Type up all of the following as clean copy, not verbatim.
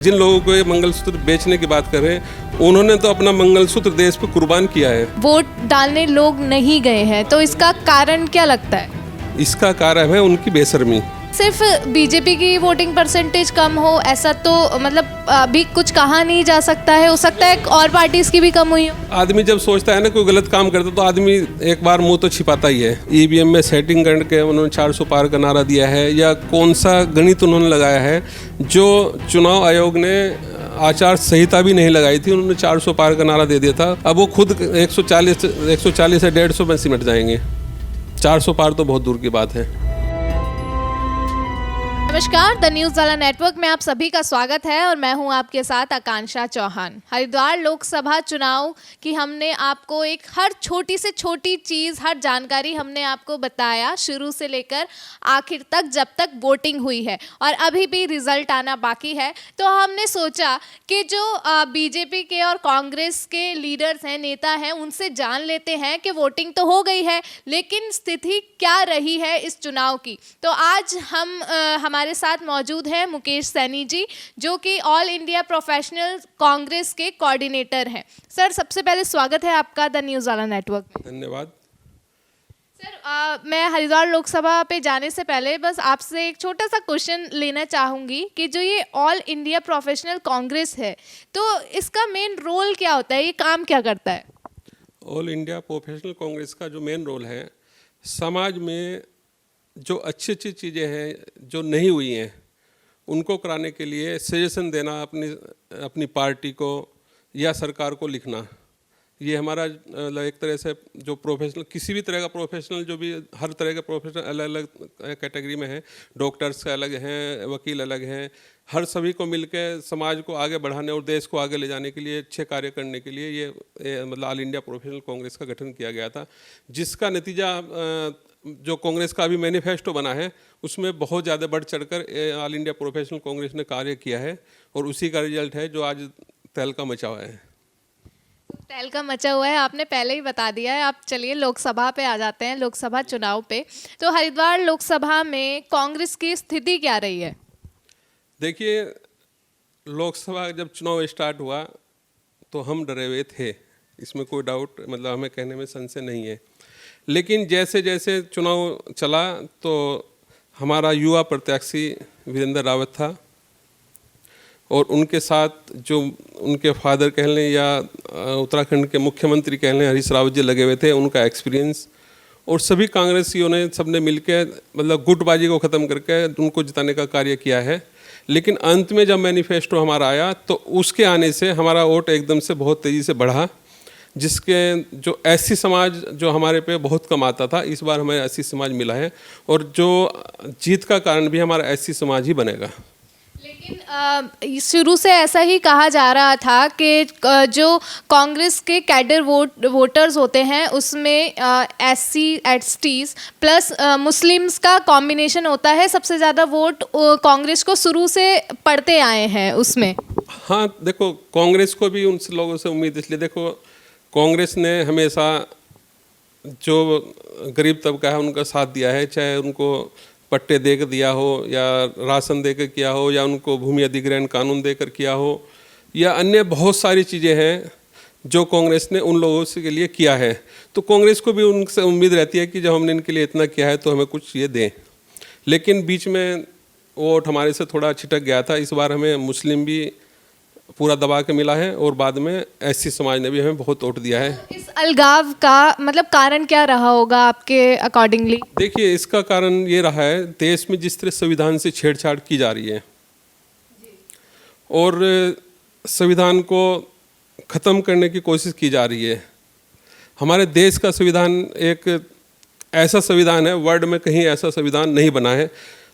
जिन लोगों को ये मंगलसूत्र बेचने की बात कर रहे हैं, उन्होंने तो अपना मंगलसूत्र देश पे कुर्बान किया है। वोट डालने लोग नहीं गए हैं, तो इसका कारण क्या लगता है? इसका कारण है उनकी बेशर्मी। सिर्फ बीजेपी की वोटिंग परसेंटेज कम हो ऐसा तो मतलब अभी कुछ कहा नहीं जा सकता है। हो सकता है और पार्टीज की भी कम हुई हो। आदमी जब सोचता है ना कोई गलत काम करता तो आदमी एक बार मुंह तो छिपाता ही है। ईवीएम में सेटिंग करके उन्होंने 400 पार का नारा दिया है, या कौन सा गणित उन्होंने लगाया है जो चुनाव आयोग ने आचार संहिता भी नहीं लगाई थी, उन्होंने 400 पार का नारा दे दिया था। अब वो खुद 140 या 150 में सिमट जाएंगे। 400 पार तो बहुत दूर की बात है। नमस्कार, द न्यूज़ वाला नेटवर्क में आप सभी का स्वागत है और मैं हूं आपके साथ आकांक्षा चौहान। हरिद्वार लोकसभा चुनाव की हमने आपको एक हर छोटी से छोटी चीज़, हर जानकारी हमने आपको बताया शुरू से लेकर आखिर तक, जब तक वोटिंग हुई है और अभी भी रिजल्ट आना बाकी है। तो हमने सोचा कि जो बीजेपी के और कांग्रेस के लीडर्स हैं, नेता हैं, उनसे जान लेते हैं कि वोटिंग तो हो गई है लेकिन स्थिति क्या रही है इस चुनाव की। तो आज हमारे साथ मौजूद हैं मुकेश सैनी जी, जो कि ऑल इंडिया प्रोफेशनल कांग्रेस के कोऑर्डिनेटर हैं। सर, सबसे पहले स्वागत है आपका द न्यूज़ वाला नेटवर्क में। धन्यवाद। सर, मैं हरिद्वार लोकसभा पे जाने से पहले बस आपसे एक छोटा सा क्वेश्चन लेना चाहूँगी कि जो ये ऑल इंडिया प्रोफेशनल कांग्रेस है, तो इसका मेन रोल क्या होता है, ये काम क्या करता है? ऑल इंडिया प्रोफेशनल कांग्रेस का जो मेन रोल है, समाज में जो अच्छी अच्छी चीज़ें हैं जो नहीं हुई हैं उनको कराने के लिए सजेशन देना, अपनी पार्टी को या सरकार को लिखना। ये हमारा एक तरह से जो प्रोफेशनल, किसी भी तरह का प्रोफेशनल, जो भी हर तरह के प्रोफेशनल अलग अलग कैटेगरी में है। डॉक्टर्स अलग हैं, वकील अलग हैं, हर सभी को मिलकर समाज को आगे बढ़ाने और देश को आगे ले जाने के लिए, अच्छे कार्य करने के लिए ये मतलब ऑल इंडिया प्रोफेशनल कांग्रेस का गठन किया गया था, जिसका नतीजा जो कांग्रेस का अभी मैनिफेस्टो बना है उसमें बहुत ज़्यादा बढ़ चढ़कर ऑल इंडिया प्रोफेशनल कांग्रेस ने कार्य किया है और उसी का रिजल्ट है जो आज तहलका मचा हुआ है। तहलका मचा हुआ है आपने पहले ही बता दिया है। आप चलिए लोकसभा पे आ जाते हैं, लोकसभा चुनाव पे। तो हरिद्वार लोकसभा में कांग्रेस की स्थिति क्या रही है? देखिए, लोकसभा जब चुनाव स्टार्ट हुआ तो हम डरे हुए थे, इसमें कोई डाउट, मतलब हमें कहने में संशय नहीं है। लेकिन जैसे जैसे चुनाव चला तो हमारा युवा प्रत्याशी वीरेंद्र रावत था और उनके साथ जो उनके फादर कह लें या उत्तराखंड के मुख्यमंत्री कह लें, हरीश रावत जी लगे हुए थे। उनका एक्सपीरियंस और सभी कांग्रेसियों ने, सबने मिलकर मतलब गुटबाजी को ख़त्म करके उनको जिताने का कार्य किया है। लेकिन अंत में जब मैनिफेस्टो हमारा आया तो उसके आने से हमारा वोट एकदम से बहुत तेज़ी से बढ़ा, जिसके जो एससी समाज जो हमारे पे बहुत कम आता था, इस बार हमें एससी समाज मिला है और जो जीत का कारण भी हमारा एससी समाज ही बनेगा। लेकिन शुरू से ऐसा ही कहा जा रहा था कि जो कांग्रेस के कैडर वोटर्स होते हैं उसमें एससी एसटीज प्लस मुस्लिम्स का कॉम्बिनेशन होता है। सबसे ज़्यादा वोट कांग्रेस को शुरू से पड़ते आए हैं उसमें। हाँ, देखो, कांग्रेस को भी उन लोगों से उम्मीद, इसलिए देखो कांग्रेस ने हमेशा जो गरीब तबका है उनका साथ दिया है, चाहे उनको पट्टे देकर दिया हो या राशन देकर किया हो या उनको भूमि अधिग्रहण कानून देकर किया हो या अन्य बहुत सारी चीज़ें हैं जो कांग्रेस ने उन लोगों से के लिए किया है। तो कांग्रेस को भी उनसे उम्मीद रहती है कि जब हमने इनके लिए इतना किया है तो हमें कुछ ये दें। लेकिन बीच में वोट हमारे से थोड़ा छिटक गया था। इस बार हमें मुस्लिम भी पूरा दबा के मिला है और बाद में एससी समाज ने भी हमें बहुत वोट दिया है। इस अलगाव का मतलब कारण क्या रहा होगा आपके अकॉर्डिंगली? देखिए, इसका कारण ये रहा है, देश में जिस तरह संविधान से छेड़छाड़ की जा रही है और संविधान को ख़त्म करने की कोशिश की जा रही है। हमारे देश का संविधान एक ऐसा संविधान है, वर्ल्ड में कहीं ऐसा संविधान नहीं बना है।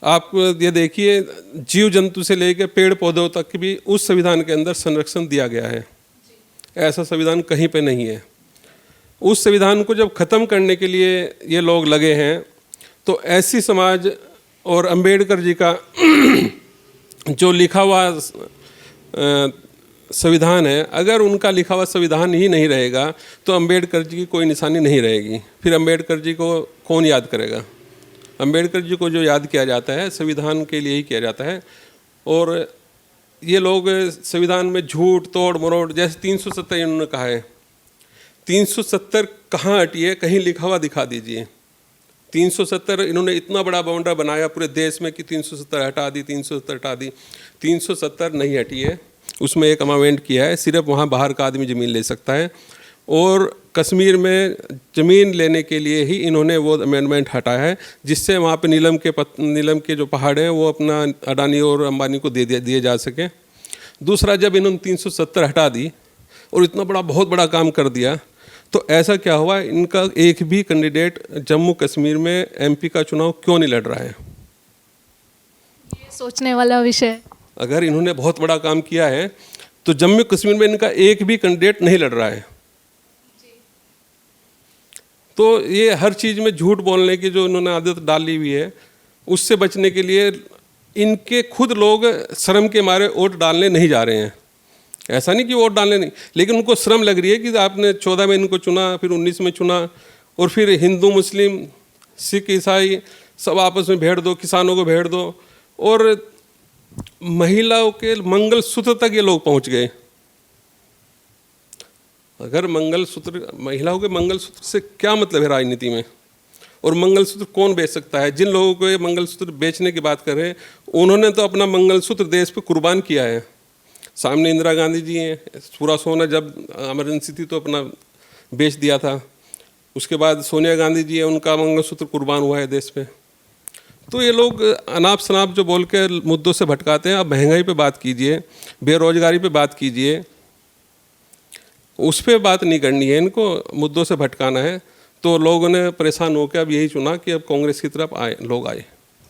आप ये देखिए, जीव जंतु से लेकर पेड़ पौधों तक भी उस संविधान के अंदर संरक्षण दिया गया है। ऐसा संविधान कहीं पे नहीं है। उस संविधान को जब ख़त्म करने के लिए ये लोग लगे हैं तो एससी समाज और अंबेडकर जी का जो लिखा हुआ संविधान है, अगर उनका लिखा हुआ संविधान ही नहीं रहेगा तो अंबेडकर जी की कोई निशानी नहीं रहेगी। फिर अंबेडकर जी को कौन याद करेगा? अंबेडकर जी को जो याद किया जाता है संविधान के लिए ही किया जाता है। और ये लोग संविधान में झूठ तोड़ मरोड़, जैसे 370 इन्होंने कहा है, 370 कहाँ हटी है, कहीं लिखा हुआ दिखा दीजिए। 370 इन्होंने इतना बड़ा बाउंड्री बनाया पूरे देश में कि 370 हटा दी, 370 हटा दी। 370 नहीं हटी है, उसमें एक अमेंडमेंट किया है, सिर्फ वहाँ बाहर का आदमी ज़मीन ले सकता है। और कश्मीर में ज़मीन लेने के लिए ही इन्होंने वो अमेंडमेंट हटाया है, जिससे वहाँ पे नीलम के जो पहाड़ हैं वो अपना अडानी और अंबानी को दिए जा सके। दूसरा, जब इन्होंने 370 हटा दी और इतना बहुत बड़ा काम कर दिया, तो ऐसा क्या हुआ, इनका एक भी कैंडिडेट जम्मू कश्मीर में MP का चुनाव क्यों नहीं लड़ रहा है? ये सोचने वाला विषय है। अगर इन्होंने बहुत बड़ा काम किया है तो जम्मू कश्मीर में इनका एक भी कैंडिडेट नहीं लड़ रहा है। तो ये हर चीज़ में झूठ बोलने की जो इन्होंने आदत डाली हुई है, उससे बचने के लिए इनके खुद लोग शर्म के मारे वोट डालने नहीं जा रहे हैं। ऐसा नहीं कि वोट डालने नहीं, लेकिन उनको शर्म लग रही है कि आपने 14 में इनको चुना, फिर 19 में चुना, और फिर हिंदू मुस्लिम सिख ईसाई सब आपस में भेड़ दो, किसानों को भेड़ दो, और महिलाओं के मंगलसूत्र तक ये लोग पहुंच गए। अगर महिलाओं के मंगलसूत्र से क्या मतलब है राजनीति में? और मंगलसूत्र कौन बेच सकता है? जिन लोगों को ये मंगलसूत्र बेचने की बात कर रहे हैं, उन्होंने तो अपना मंगलसूत्र देश पे कुर्बान किया है। सामने इंदिरा गांधी जी हैं, पूरा सोना जब इमरजेंसी थी तो अपना बेच दिया था। उसके बाद सोनिया गांधी जी है, उनका मंगलसूत्र कुर्बान हुआ है देश पे। तो ये लोग अनाप शनाप जो बोल के मुद्दों से भटकाते हैं। अब महंगाई पे बात कीजिए, बेरोजगारी पे बात कीजिए, उस पर बात नहीं करनी है, इनको मुद्दों से भटकाना है। तो लोगों ने परेशान होकर अब यही चुना कि अब कांग्रेस की तरफ लोग आए।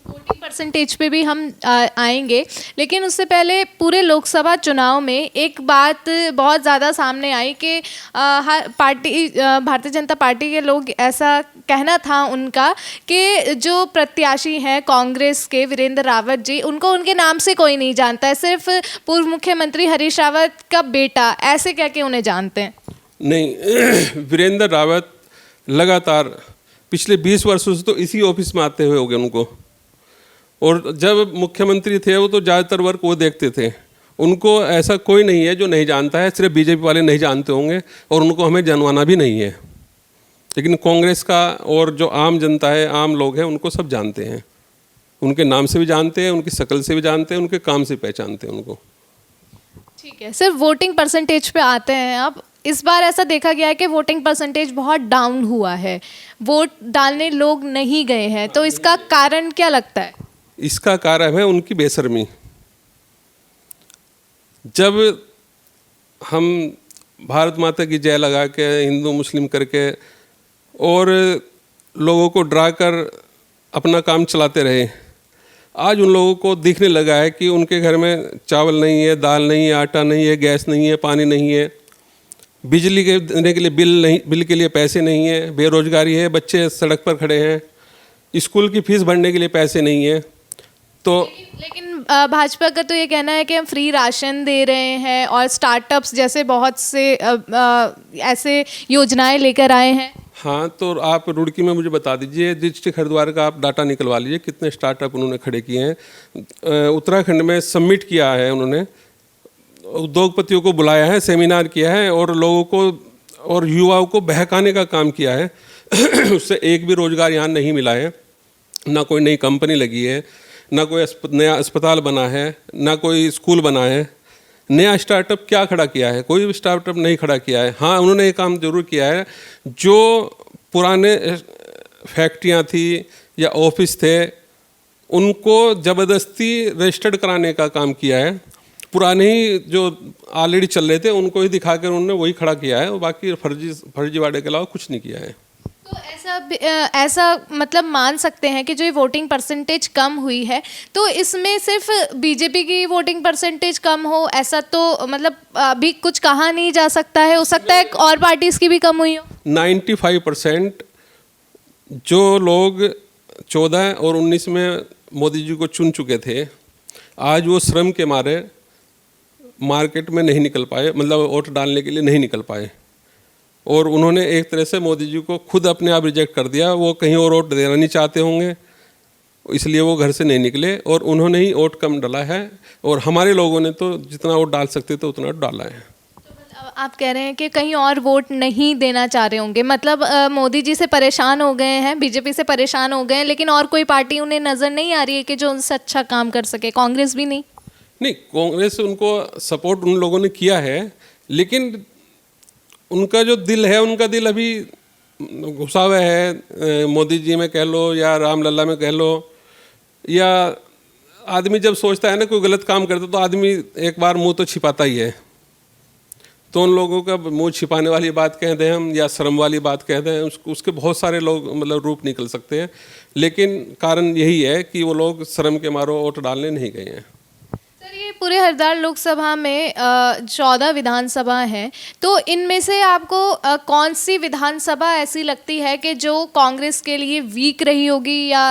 वोटिंग परसेंटेज पे भी हम आएंगे, लेकिन उससे पहले पूरे लोकसभा चुनाव में एक बात बहुत ज़्यादा सामने आई कि हर पार्टी, भारतीय जनता पार्टी के लोग, ऐसा कहना था उनका कि जो प्रत्याशी हैं कांग्रेस के वीरेंद्र रावत जी, उनको उनके नाम से कोई नहीं जानता है, सिर्फ पूर्व मुख्यमंत्री हरीश रावत का बेटा, ऐसे कह के उन्हें जानते हैं। नहीं, वीरेंद्र रावत लगातार पिछले 20 वर्षों से तो इसी ऑफिस में आते हुए हो गए उनको, और जब मुख्यमंत्री थे वो तो ज़्यादातर वर्क वो देखते थे। उनको ऐसा कोई नहीं है जो नहीं जानता है, सिर्फ बीजेपी वाले नहीं जानते होंगे, और उनको हमें जानवाना भी नहीं है। लेकिन कांग्रेस का और जो आम जनता है, आम लोग हैं, उनको सब जानते हैं। उनके नाम से भी जानते हैं, उनकी शक्ल से भी जानते हैं, उनके काम से पहचानते हैं उनको। ठीक है, सिर्फ वोटिंग परसेंटेज पे आते हैं। अब इस बार ऐसा देखा गया है कि वोटिंग परसेंटेज बहुत डाउन हुआ है, वोट डालने लोग नहीं गए हैं, तो इसका कारण क्या लगता है? इसका कारण है उनकी बेशर्मी। जब हम भारत माता की जय लगा के, हिंदू मुस्लिम करके, और लोगों को डरा कर अपना काम चलाते रहे, आज उन लोगों को दिखने लगा है कि उनके घर में चावल नहीं है, दाल नहीं है, आटा नहीं है, गैस नहीं है, पानी नहीं है, बिजली के देने के लिए बिल के लिए पैसे नहीं है, बेरोजगारी है, बच्चे सड़क पर खड़े हैं, स्कूल की फीस भरने के लिए पैसे नहीं है। तो लेकिन भाजपा का तो ये कहना है कि हम फ्री राशन दे रहे हैं और स्टार्टअप्स जैसे बहुत से ऐसे योजनाएं लेकर आए हैं। हाँ, तो आप रुड़की में मुझे बता दीजिए, डिस्ट्रिक्ट हरिद्वार का आप डाटा निकलवा लीजिए, कितने स्टार्टअप उन्होंने खड़े किए हैं। उत्तराखंड में सबमिट किया है उन्होंने, उद्योगपतियों को बुलाया है, सेमिनार किया है, और लोगों को और युवाओं को बहकाने का काम किया है। उससे एक भी रोजगार यहाँ नहीं मिला है, ना कोई नई कंपनी लगी है, ना कोई नया अस्पताल बना है, ना कोई स्कूल बना है। नया स्टार्टअप क्या खड़ा किया है? कोई भी स्टार्टअप नहीं खड़ा किया है। हाँ, उन्होंने एक काम जरूर किया है, जो पुराने फैक्ट्रियाँ थी या ऑफिस थे, उनको ज़बरदस्ती रजिस्टर्ड कराने का काम किया है। पुराने ही जो ऑलरेडी चल रहे थे उनको ही दिखाकर उन्होंने वही खड़ा किया है, और बाकी फर्जीवाड़े के अलावा कुछ नहीं किया है। तो ऐसा मतलब मान सकते हैं कि जो ये वोटिंग परसेंटेज कम हुई है, तो इसमें सिर्फ बीजेपी की वोटिंग परसेंटेज कम हो, ऐसा तो मतलब अभी कुछ कहा नहीं जा सकता है। हो सकता है और पार्टीज की भी कम हुई हो। 95% जो लोग 14 और 19 में मोदी जी को चुन चुके थे, आज वो श्रम के मारे मार्केट में नहीं निकल पाए, मतलब वोट डालने के लिए नहीं निकल पाए, और उन्होंने एक तरह से मोदी जी को खुद अपने आप रिजेक्ट कर दिया। वो कहीं और वोट देना नहीं चाहते होंगे, इसलिए वो घर से नहीं निकले और उन्होंने ही वोट कम डाला है, और हमारे लोगों ने तो जितना वोट डाल सकते थे उतना डाला है। अब आप कह रहे हैं कि कहीं और वोट नहीं देना चाह रहे होंगे, मतलब मोदी जी से परेशान हो गए हैं, बीजेपी से परेशान हो गए हैं, लेकिन और कोई पार्टी उन्हें नज़र नहीं आ रही है कि जो उनसे अच्छा काम कर सके? कांग्रेस भी नहीं? नहीं, कांग्रेस उनको सपोर्ट उन लोगों ने किया है, लेकिन उनका जो दिल है, उनका दिल अभी घुसा हुआ है मोदी जी में कह लो या रामलला में कह लो, या आदमी जब सोचता है ना कोई गलत काम करता तो आदमी एक बार मुंह तो छिपाता ही है। तो उन लोगों का मुंह छिपाने वाली बात कह दें हम या शर्म वाली बात कह दें, उसके बहुत सारे लोग मतलब रूप निकल सकते हैं, लेकिन कारण यही है कि वो लोग शर्म के मारो वोट डालने नहीं गए हैं। सर, ये पूरे हरिद्वार लोकसभा में 14 विधानसभा हैं, तो इनमें से आपको कौन सी विधानसभा ऐसी लगती है कि जो कांग्रेस के लिए वीक रही होगी या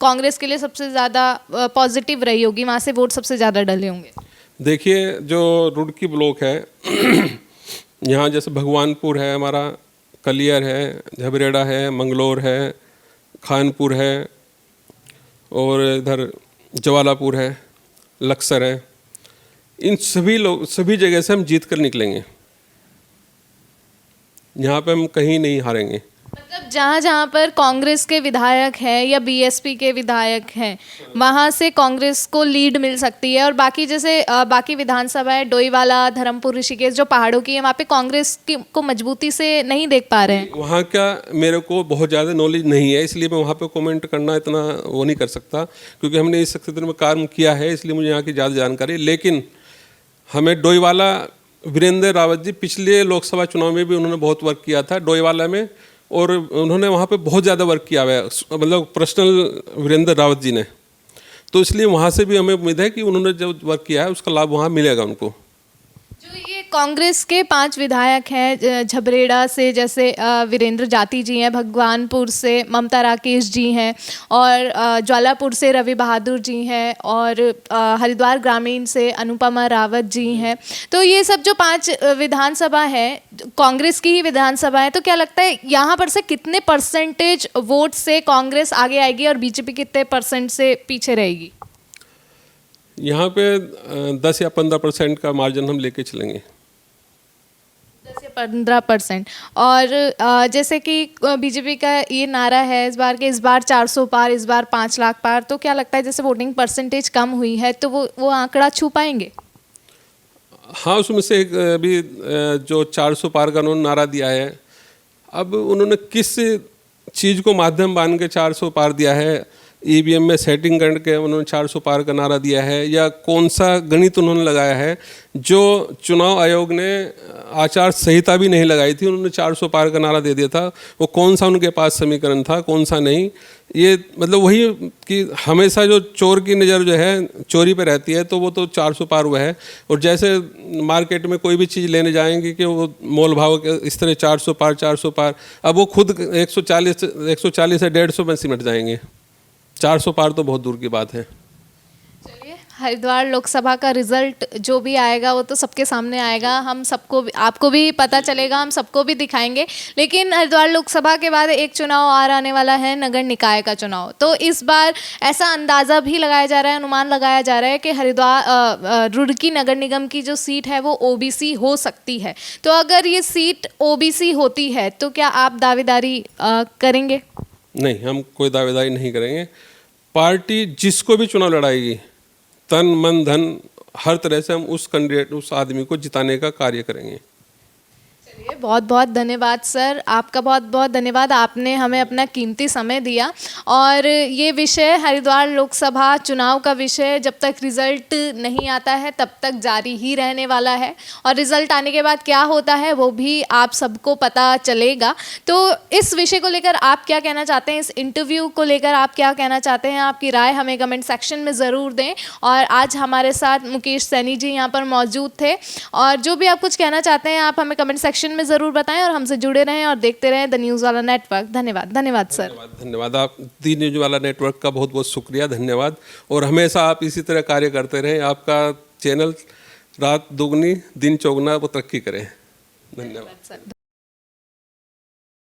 कांग्रेस के लिए सबसे ज़्यादा पॉजिटिव रही होगी, वहाँ से वोट सबसे ज़्यादा डले होंगे? देखिए, जो रुड़की ब्लॉक है यहाँ जैसे भगवानपुर है, हमारा कलियर है, झबरेड़ा है, मंगलोर है, खानपुर है, और इधर जवालापुर है, लक्सर है, इन सभी जगह से हम जीत कर निकलेंगे। यहाँ पे हम कहीं नहीं हारेंगे। मतलब जहाँ जहाँ पर कांग्रेस के विधायक हैं या बीएसपी के विधायक हैं, वहाँ से कांग्रेस को लीड मिल सकती है, और बाकी जैसे बाकी विधानसभा है, डोईवाला, धर्मपुर, ऋषिकेश, जो पहाड़ों की है, वहाँ पे कांग्रेस को मजबूती से नहीं देख पा रहे हैं। वहाँ का मेरे को बहुत ज़्यादा नॉलेज नहीं है, इसलिए मैं वहाँ पे कमेंट करना इतना वो नहीं कर सकता, क्योंकि हमने इस क्षेत्र में काम किया है, इसलिए मुझे यहाँ की ज़्यादा जानकारी। लेकिन हमें डोईवाला वीरेंद्र रावत जी पिछले लोकसभा चुनाव में भी उन्होंने बहुत वर्क किया था डोईवाला में, और उन्होंने वहाँ पे बहुत ज़्यादा वर्क किया हुआ है, मतलब पर्सनल वीरेंद्र रावत जी ने। तो इसलिए वहाँ से भी हमें उम्मीद है कि उन्होंने जो वर्क किया है उसका लाभ वहाँ मिलेगा उनको। जो ये कांग्रेस के 5 विधायक हैं, झबरेड़ा से जैसे वीरेंद्र जाती जी हैं, भगवानपुर से ममता राकेश जी हैं, और ज्वालापुर से रवि बहादुर जी हैं, और हरिद्वार ग्रामीण से अनुपमा रावत जी हैं। तो ये सब जो 5 विधानसभा है कांग्रेस की ही विधानसभा है, तो क्या लगता है यहाँ पर से कितने परसेंटेज वोट से कांग्रेस आगे आएगी और बीजेपी कितने परसेंट से पीछे रहेगी? यहाँ पे 10 या 15% का मार्जिन हम लेके चलेंगे। 10 या 15%। और जैसे कि बीजेपी का ये नारा है इस बार के, इस बार 400 पार, इस बार 5 लाख पार, तो क्या लगता है जैसे वोटिंग परसेंटेज कम हुई है तो वो आंकड़ा छू पाएंगे? हाँ, उसमें से एक अभी जो 400 पार का उन्होंने नारा दिया है, अब उन्होंने किस चीज़ को माध्यम मान के 400 पार दिया है, ईवीएम में सेटिंग करके उन्होंने 400 पार का नारा दिया है, या कौन सा गणित उन्होंने लगाया है? जो चुनाव आयोग ने आचार संहिता भी नहीं लगाई थी, उन्होंने 400 पार का नारा दे दिया था, वो कौन सा उनके पास समीकरण था, कौन सा नहीं? ये मतलब वही कि हमेशा जो चोर की नज़र जो है चोरी पे रहती है, तो वो तो 400 पार हुआ है। और जैसे मार्केट में कोई भी चीज़ लेने जाएंगे कि वो मोल भाव के इस तरह 400 पार 400 पार, अब वो खुद 140 या 150 में सिमट जाएंगे। 400 पार तो बहुत दूर की बात है। चलिए, हरिद्वार लोकसभा का रिजल्ट जो भी आएगा वो तो सबके सामने आएगा, हम सबको आपको भी पता चलेगा, हम सबको भी दिखाएंगे। लेकिन हरिद्वार लोकसभा के बाद एक चुनाव और आने वाला है, नगर निकाय का चुनाव। तो इस बार ऐसा अंदाज़ा भी लगाया जा रहा है, अनुमान लगाया जा रहा है कि हरिद्वार रुड़की नगर निगम की जो सीट है वो ओबीसी हो सकती है। तो अगर ये सीट ओबीसी होती है तो क्या आप दावेदारी करेंगे? नहीं, हम कोई दावेदारी नहीं करेंगे। पार्टी जिसको भी चुनाव लड़ाएगी, तन मन धन हर तरह से हम उस कैंडिडेट, उस आदमी को जिताने का कार्य करेंगे। चलिए, बहुत बहुत धन्यवाद सर, आपका बहुत बहुत धन्यवाद, आपने हमें अपना कीमती समय दिया। और ये विषय हरिद्वार लोकसभा चुनाव का विषय जब तक रिज़ल्ट नहीं आता है तब तक जारी ही रहने वाला है, और रिज़ल्ट आने के बाद क्या होता है वो भी आप सबको पता चलेगा। तो इस विषय को लेकर आप क्या कहना चाहते हैं, इस इंटरव्यू को लेकर आप क्या कहना चाहते हैं, आपकी राय हमें कमेंट सेक्शन में ज़रूर दें। और आज हमारे साथ मुकेश सैनी जी यहाँ पर मौजूद थे, और जो भी आप कुछ कहना चाहते हैं आप हमें कमेंट सेक्शन में ज़रूर बताएं, और हमसे जुड़े रहें और देखते रहें द न्यूज़ वाला नेटवर्क। धन्यवाद। धन्यवाद सर। धन्यवाद। आप दी न्यूज़ वाला नेटवर्क का बहुत बहुत शुक्रिया, धन्यवाद। और हमेशा आप इसी तरह कार्य करते रहें, आपका चैनल रात दुगनी दिन चौगुना वो तरक्की करें। धन्यवाद सर।